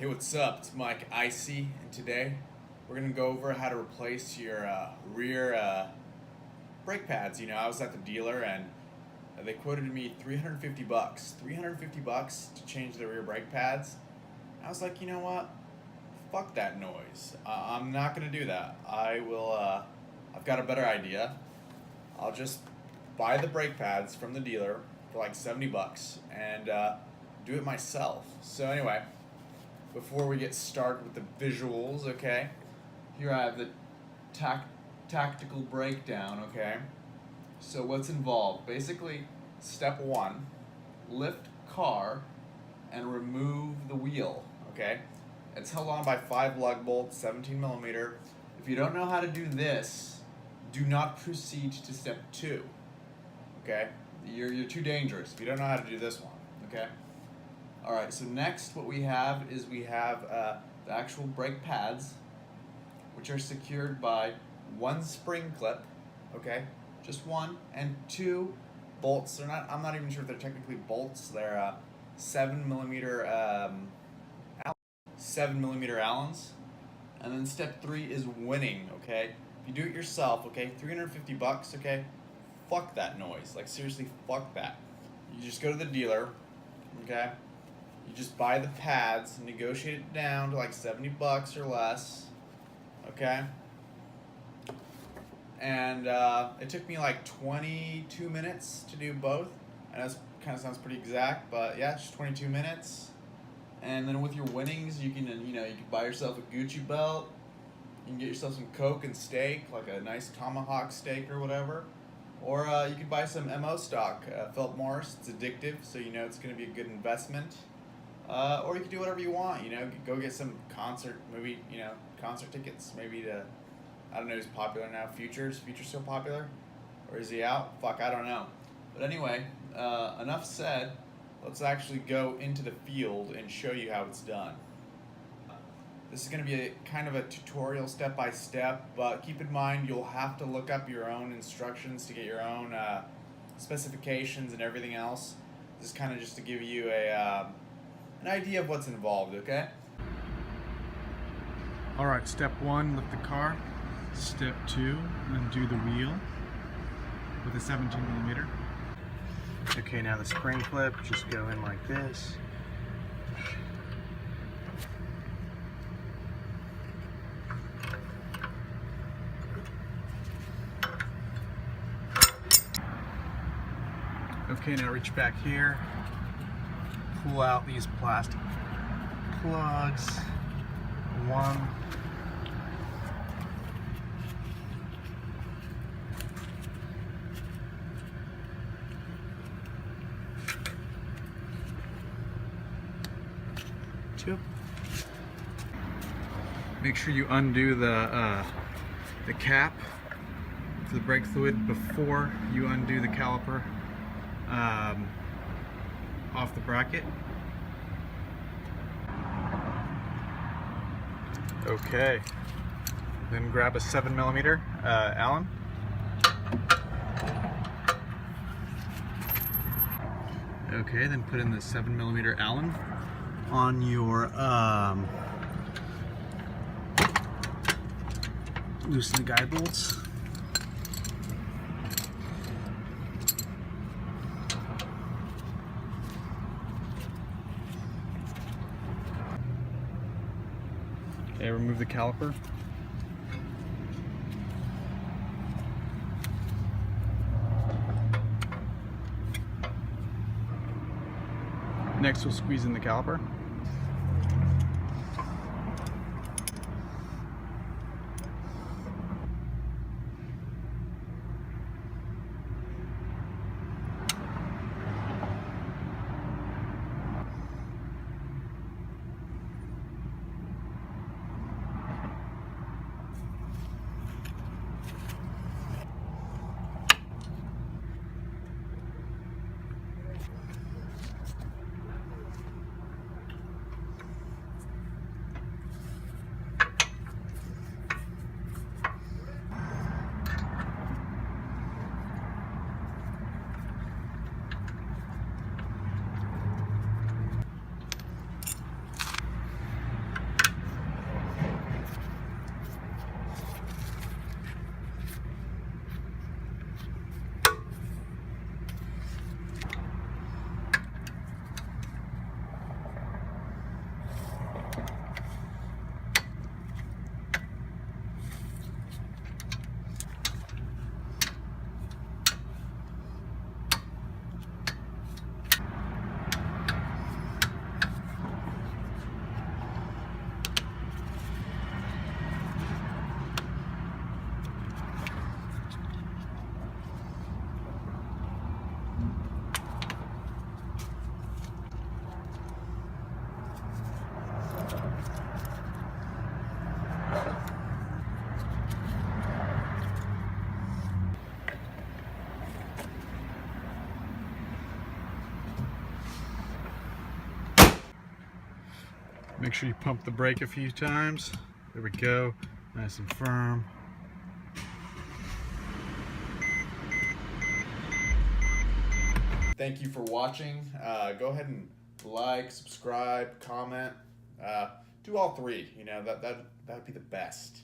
Hey, what's up? It's Mike Icee, and today we're gonna go over how to replace your rear brake pads. You know, I was at the dealer and they quoted me 350 bucks. 350 bucks to change the rear brake pads. I was like, you know what? Fuck that noise. I'm not gonna do that. I will. I've got a better idea. I'll just buy the brake pads from the dealer for like 70 bucks and do it myself. So anyway, before we get started with the visuals, okay, here I have the tactical breakdown, okay. So what's involved? Basically, step one, lift car and remove the wheel, okay. It's held on by 5 lug bolts, 17 millimeter. If you don't know how to do this, do not proceed to step 2, okay. You're too dangerous if you don't know how to do this one, okay. Alright, so next what we have is the actual brake pads, which are secured by 1 spring clip, okay, just 1, and 2 bolts. I'm not even sure if they're technically bolts. They're 7 millimeter Allens. And then step 3 is winning, okay. If you do it yourself, okay, 350 bucks, okay, fuck that noise. Like seriously, fuck that. You just go to the dealer, okay. You just buy the pads, negotiate it down to like 70 bucks or less, okay? And it took me like 22 minutes to do both. And that kind of sounds pretty exact, but yeah, just 22 minutes. And then with your winnings, you can buy yourself a Gucci belt. You can get yourself some Coke and steak, like a nice tomahawk steak or whatever. Or you could buy some MO stock, Philip Morris. It's addictive, so you know it's going to be a good investment. Or you can do whatever you want, you know, go get some concert tickets, maybe to, I don't know who's popular now, Future's still popular? Or is he out? Fuck, I don't know. But anyway, enough said, let's actually go into the field and show you how it's done. This is going to be kind of a tutorial step by step, but keep in mind you'll have to look up your own instructions to get your own specifications and everything else. This is kind of just to give you an idea of what's involved, okay? Alright, step 1, lift the car. Step 2, undo the wheel with a 17 millimeter. Okay, now the spring clip, just go in like this. Okay, now reach back here. Pull out these plastic plugs. 1. Two. Make sure you undo the cap for the brake fluid before you undo the caliper off the bracket. Okay, then grab a 7 millimeter Allen. Okay, then put in the 7 millimeter Allen on your loosen the guide bolts. Okay, remove the caliper. Next, we'll squeeze in the caliper. Make sure you pump the brake a few times. There we go, nice and firm. Thank you for watching. Go ahead and like, subscribe, comment. Do all three. You know, that'd be the best.